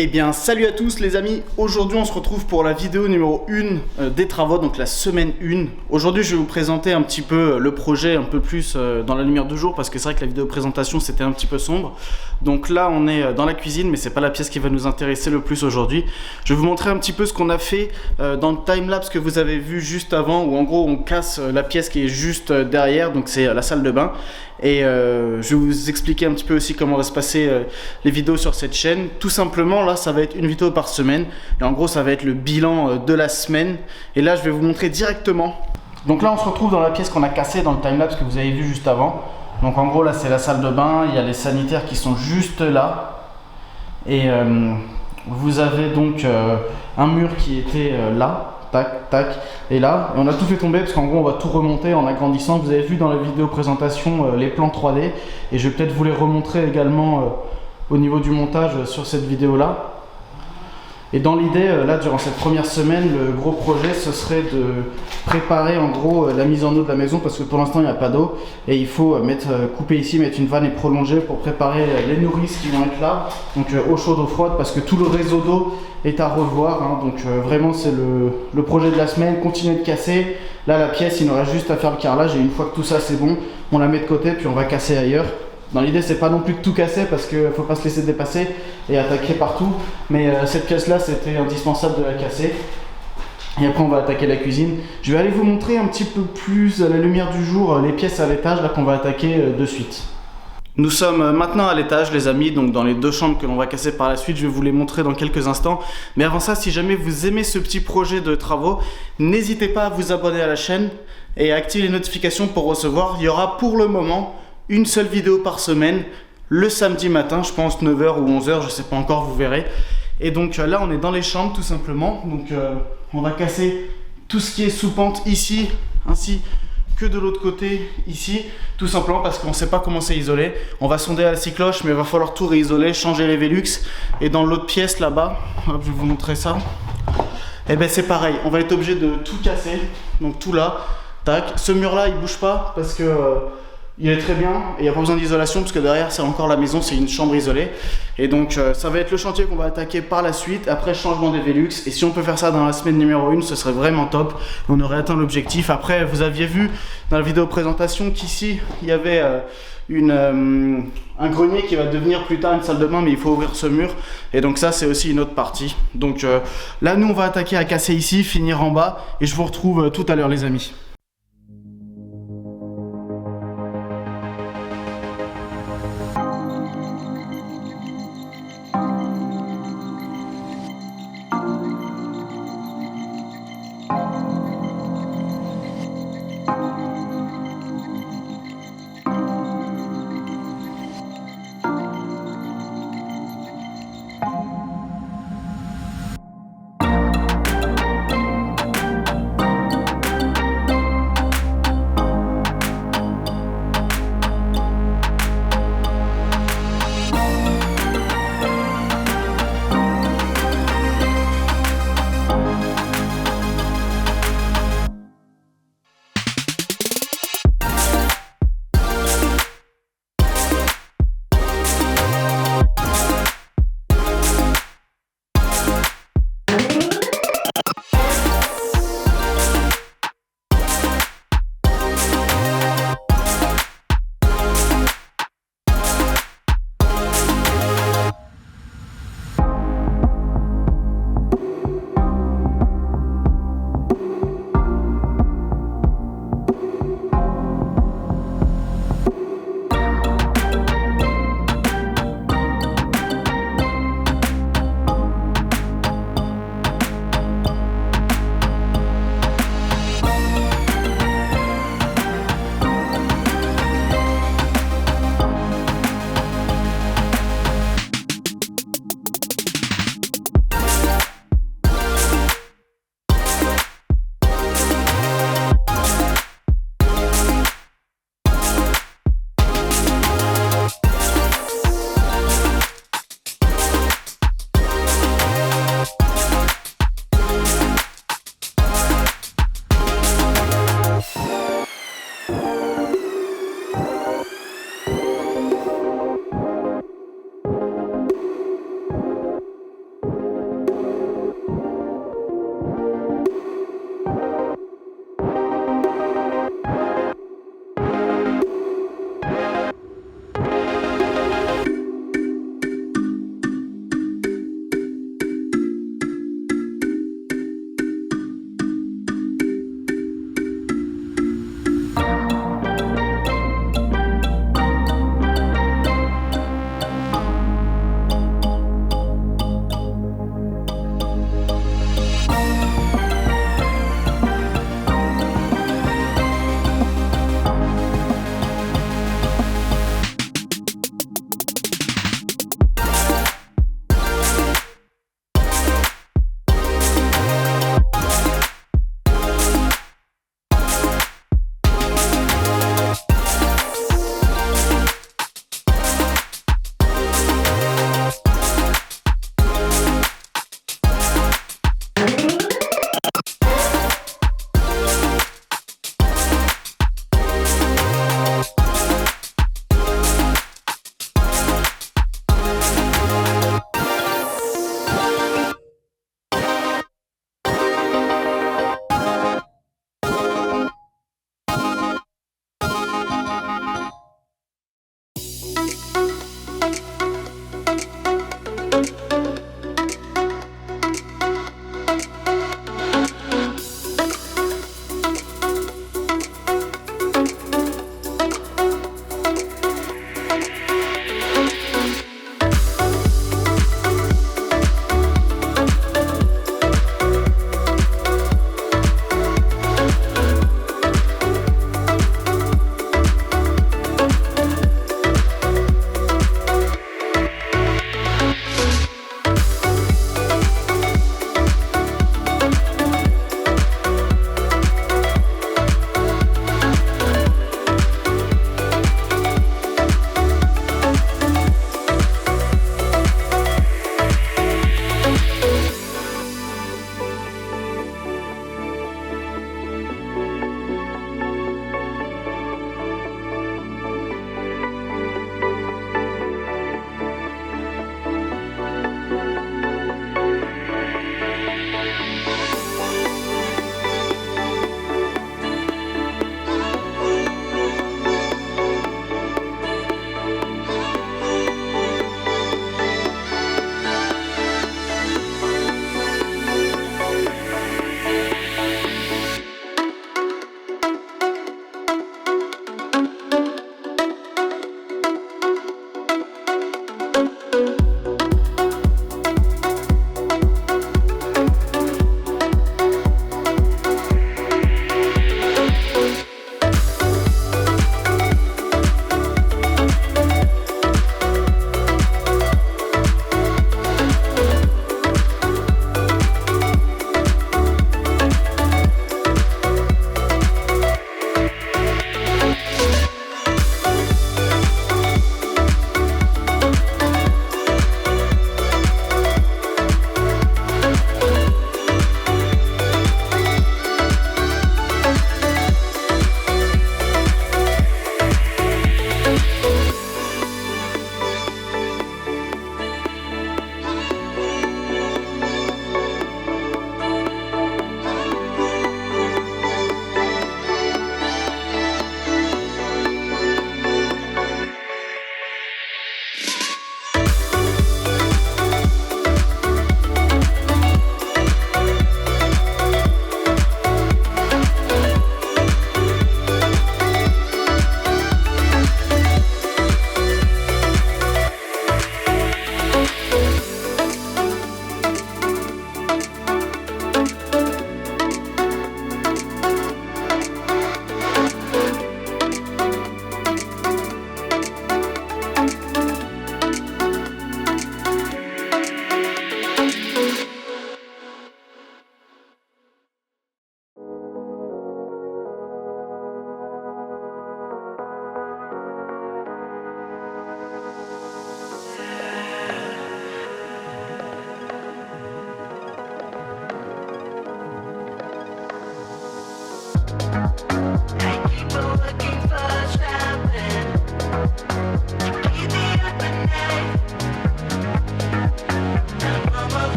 Eh bien salut à tous les amis, aujourd'hui on se retrouve pour la vidéo numéro 1 des travaux, donc la semaine 1. Aujourd'hui je vais vous présenter un petit peu le projet un peu plus dans la lumière du jour, parce que c'est vrai que la vidéo présentation c'était un petit peu sombre. Donc là on est dans la cuisine, mais c'est pas la pièce qui va nous intéresser le plus aujourd'hui. Je vais vous montrer un petit peu ce qu'on a fait dans le timelapse que vous avez vu juste avant, où en gros on casse la pièce qui est juste derrière, donc c'est la salle de bain. Et je vais vous expliquer un petit peu aussi comment va se passer les vidéos sur cette chaîne. Tout simplement, là, ça va être une vidéo par semaine. Et en gros, ça va être le bilan de la semaine. Et là, je vais vous montrer directement. Donc là, on se retrouve dans la pièce qu'on a cassée dans le timelapse que vous avez vu juste avant. Donc en gros, là, c'est la salle de bain. Il y a les sanitaires qui sont juste là. Et vous avez donc un mur qui était là. Tac, tac, et là, et on a tout fait tomber parce qu'en gros on va tout remonter en agrandissant. Vous avez vu dans la vidéo présentation les plans 3D, et je vais peut-être vous les remontrer également au niveau du montage sur cette vidéo là. Et dans l'idée, là, durant cette première semaine, le gros projet, ce serait de préparer en gros la mise en eau de la maison, parce que pour l'instant il n'y a pas d'eau, et il faut couper ici, mettre une vanne et prolonger pour préparer les nourrices qui vont être là, donc eau chaude, eau froide, parce que tout le réseau d'eau est à revoir, hein. Donc vraiment c'est le projet de la semaine, continuer de casser. Là la pièce, il nous reste juste à faire le carrelage, et une fois que tout ça c'est bon, on la met de côté, puis on va casser ailleurs. Dans l'idée, c'est pas non plus de tout casser, parce qu'il faut pas se laisser dépasser et attaquer partout, mais cette pièce là c'était indispensable de la casser. Et après on va attaquer la cuisine. Je vais aller vous montrer un petit peu plus à la lumière du jour les pièces à l'étage là qu'on va attaquer de suite. Nous sommes maintenant à l'étage les amis, donc dans les deux chambres que l'on va casser par la suite. Je vais vous les montrer dans quelques instants. Mais avant ça, si jamais vous aimez ce petit projet de travaux, n'hésitez pas à vous abonner à la chaîne et à activer les notifications pour recevoir. Il y aura pour le moment une seule vidéo par semaine, le samedi matin, je pense 9h ou 11h, je sais pas encore, vous verrez. Et donc là on est dans les chambres tout simplement. Donc on va casser tout ce qui est sous pente ici, ainsi que de l'autre côté ici, tout simplement parce qu'on ne sait pas comment c'est isolé. On va sonder à la scie cloche, mais il va falloir tout réisoler, changer les Velux. Et dans l'autre pièce là-bas, hop, je vais vous montrer ça. Et ben c'est pareil, on va être obligé de tout casser, donc tout là, tac. Ce mur là il bouge pas parce que il est très bien et il n'y a pas besoin d'isolation, parce que derrière c'est encore la maison, c'est une chambre isolée. Et donc ça va être le chantier qu'on va attaquer par la suite, après changement des Velux. Et si on peut faire ça dans la semaine numéro 1, ce serait vraiment top. On aurait atteint l'objectif. Après, vous aviez vu dans la vidéo présentation qu'ici il y avait un grenier qui va devenir plus tard une salle de bain, mais il faut ouvrir ce mur. Et donc ça c'est aussi une autre partie. Donc là nous on va attaquer à casser ici, finir en bas, et je vous retrouve tout à l'heure les amis.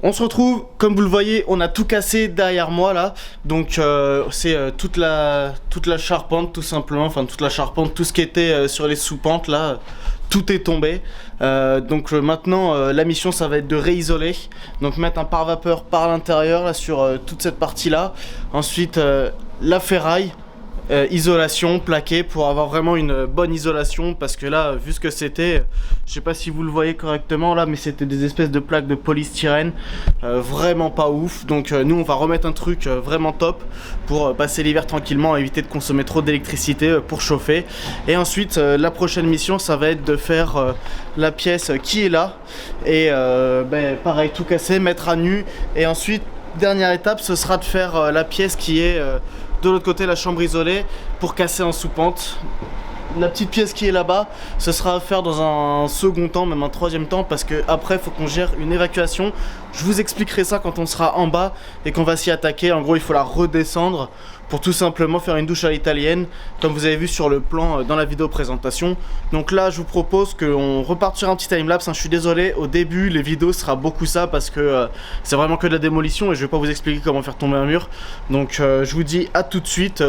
On se retrouve, comme vous le voyez, on a tout cassé derrière moi là. Donc c'est toute la charpente tout simplement, enfin toute la charpente, tout ce qui était sur les sous-pentes là, tout est tombé. Donc maintenant la mission ça va être de réisoler. Donc mettre un pare-vapeur par l'intérieur là sur toute cette partie là. Ensuite la ferraille. Isolation, plaqué pour avoir vraiment une bonne isolation, parce que là vu ce que c'était, je sais pas si vous le voyez correctement là, mais c'était des espèces de plaques de polystyrène vraiment pas ouf. Donc nous on va remettre un truc vraiment top pour passer l'hiver tranquillement, éviter de consommer trop d'électricité pour chauffer. Et ensuite la prochaine mission ça va être de faire la pièce qui est là et pareil tout casser, mettre à nu. Et ensuite dernière étape ce sera de faire la pièce qui est de l'autre côté, la chambre isolée, pour casser en sous-pente. La petite pièce qui est là-bas, ce sera à faire dans un second temps, même un troisième temps, parce que après il faut qu'on gère une évacuation. Je vous expliquerai ça quand on sera en bas et qu'on va s'y attaquer. En gros, il faut la redescendre pour tout simplement faire une douche à l'italienne, comme vous avez vu sur le plan dans la vidéo présentation. Donc là, je vous propose qu'on reparte sur un petit timelapse. Je suis désolé, au début, les vidéos sera beaucoup ça, parce que c'est vraiment que de la démolition et je vais pas vous expliquer comment faire tomber un mur. Donc je vous dis à tout de suite.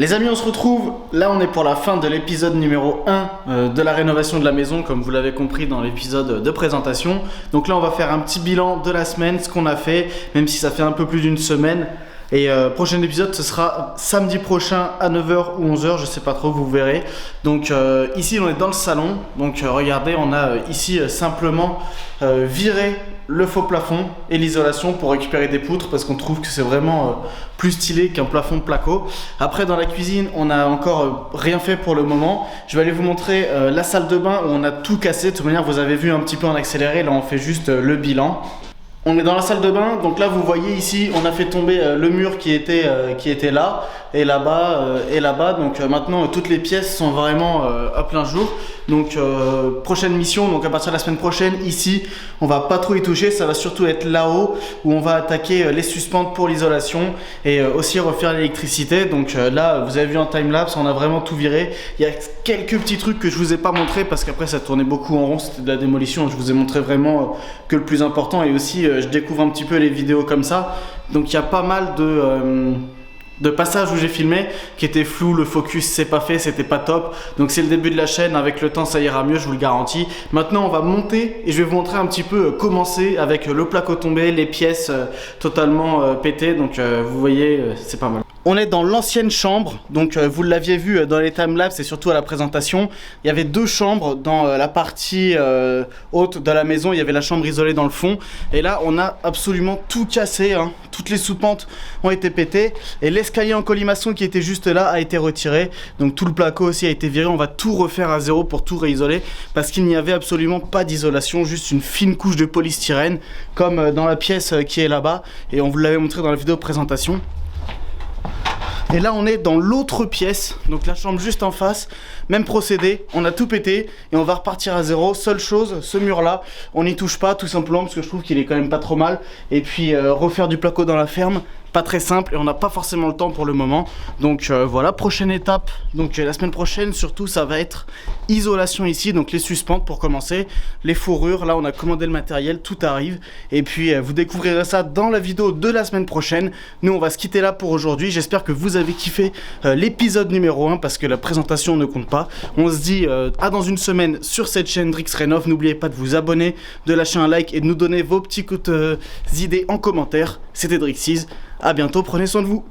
Les amis, on se retrouve, là on est pour la fin de l'épisode numéro 1 de la rénovation de la maison, comme vous l'avez compris dans l'épisode de présentation. Donc là on va faire un petit bilan de la semaine, ce qu'on a fait, même si ça fait un peu plus d'une semaine. Et prochain épisode, ce sera samedi prochain à 9h ou 11h, je sais pas trop, vous verrez. Donc ici on est dans le salon, donc regardez, on a ici simplement viré le faux plafond et l'isolation pour récupérer des poutres parce qu'on trouve que c'est vraiment plus stylé qu'un plafond placo. Après dans la cuisine, on n'a encore rien fait pour le moment. Je vais aller vous montrer la salle de bain où on a tout cassé. De toute manière, vous avez vu un petit peu en accéléré, là on fait juste le bilan. On est dans la salle de bain, donc là vous voyez ici on a fait tomber le mur qui était là et là-bas, donc maintenant toutes les pièces sont vraiment à plein jour. Donc prochaine mission, donc à partir de la semaine prochaine ici on va pas trop y toucher, ça va surtout être là-haut où on va attaquer les suspentes pour l'isolation et aussi refaire l'électricité. Donc là vous avez vu en timelapse, on a vraiment tout viré. Il y a quelques petits trucs que je vous ai pas montré parce qu'après ça tournait beaucoup en rond, c'était de la démolition. Je vous ai montré vraiment que le plus important, et aussi je découvre un petit peu les vidéos comme ça, donc il y a pas mal de passages où j'ai filmé qui étaient flous, le focus c'est pas fait, c'était pas top. Donc c'est le début de la chaîne, avec le temps ça ira mieux, je vous le garantis. Maintenant on va monter et je vais vous montrer un petit peu comment c'est avec le placo tombé, les pièces totalement pétées. Donc vous voyez, c'est pas mal. On est dans l'ancienne chambre, donc vous l'aviez vu dans les timelapses et surtout à la présentation. Il y avait deux chambres dans la partie haute de la maison, il y avait la chambre isolée dans le fond. Et là on a absolument tout cassé, hein. Toutes les sous-pentes ont été pétées. Et l'escalier en colimaçon qui était juste là a été retiré. Donc tout le placo aussi a été viré, on va tout refaire à zéro pour tout réisoler. Parce qu'il n'y avait absolument pas d'isolation, juste une fine couche de polystyrène comme dans la pièce qui est là-bas. Et on vous l'avait montré dans la vidéo de présentation. Et là on est dans l'autre pièce, donc la chambre juste en face, même procédé, on a tout pété et on va repartir à zéro. Seule chose, ce mur là, on n'y touche pas tout simplement parce que je trouve qu'il est quand même pas trop mal. Et puis refaire du placo dans la ferme, pas très simple et on n'a pas forcément le temps pour le moment. Donc voilà, prochaine étape, donc la semaine prochaine surtout ça va être isolation ici, donc les suspentes pour commencer, les fourrures, là on a commandé le matériel, tout arrive. Et puis vous découvrirez ça dans la vidéo de la semaine prochaine. Nous on va se quitter là pour aujourd'hui, j'espère que vous avez kiffé l'épisode numéro 1 parce que la présentation ne compte pas. On se dit à dans une semaine sur cette chaîne Drix Rénov. N'oubliez pas de vous abonner, de lâcher un like et de nous donner vos petites idées en commentaire. C'était Drixys. À bientôt, prenez soin de vous.